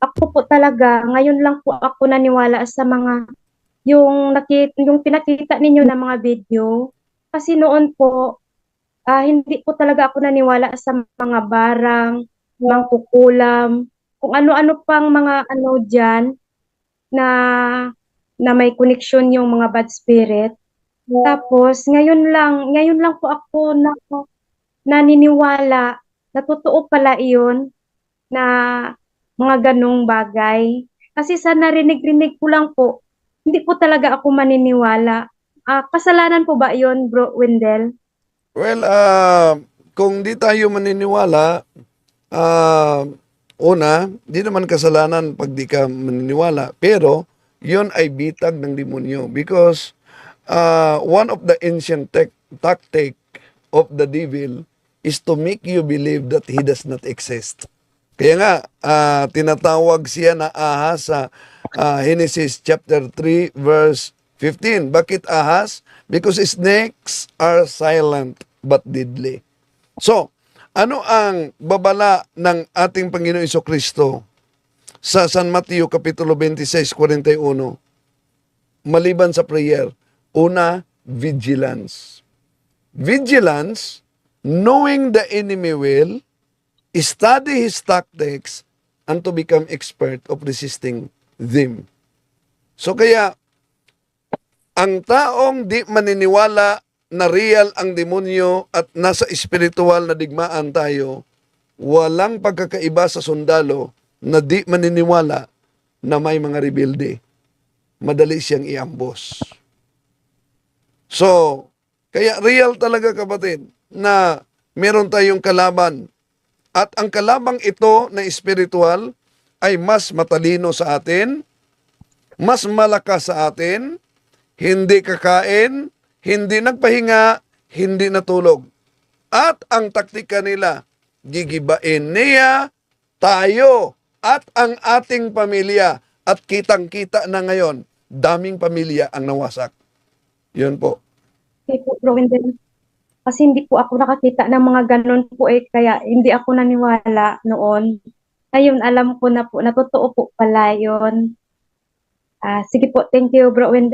ako po talaga, ngayon lang po ako naniwala sa mga yung pinakita ninyo na mga video. Kasi noon po, hindi po talaga ako naniwala sa mga barang, mangkukulam, kung ano-ano pang mga ano diyan na na may koneksyon yung mga bad spirit. Tapos ngayon lang po ako naniniwala na totoo pala iyon na mga ganong bagay. Kasi sa narinig-rinig ko lang po, hindi po talaga ako maniniwala. Kasalanan po ba iyon, Bro Wendell? Well, kung di tayo maniniwala, ah, una, di naman kasalanan pag di ka maniniwala. Pero, yon ay bitag ng demonyo. Because, one of the ancient tactic of the devil is to make you believe that he does not exist. Kaya nga, tinatawag siya na ahas sa Genesis chapter 3 verse 15. Bakit ahas? Because snakes are silent but deadly. So, ano ang babala ng ating Panginoon Kristo sa San Mateo Kapitulo 26:41? Maliban sa prayer, una, vigilance. Vigilance, knowing the enemy will, study his tactics, and to become expert of resisting them. So kaya, ang taong di maniniwala na real ang demonyo at nasa espiritual na digmaan tayo, walang pagkakaiba sa sundalo na di maniniwala na may mga rebelde. Madali siyang iambos. So, kaya real talaga kapatid na meron tayong kalaban. At ang kalabang ito na espiritual ay mas matalino sa atin, mas malakas sa atin, hindi kakain, hindi nagpahinga, hindi natulog. At ang taktika nila, gigibain niya, tayo, at ang ating pamilya. At kitang-kita na ngayon, daming pamilya ang nawasak. Yun po. Okay po, Bro Wendell. Kasi hindi po ako nakakita ng mga ganun po kaya hindi ako naniwala noon. Ngayon alam ko na po na totoo po pala yun. Sige po, thank you, Bro Wendell.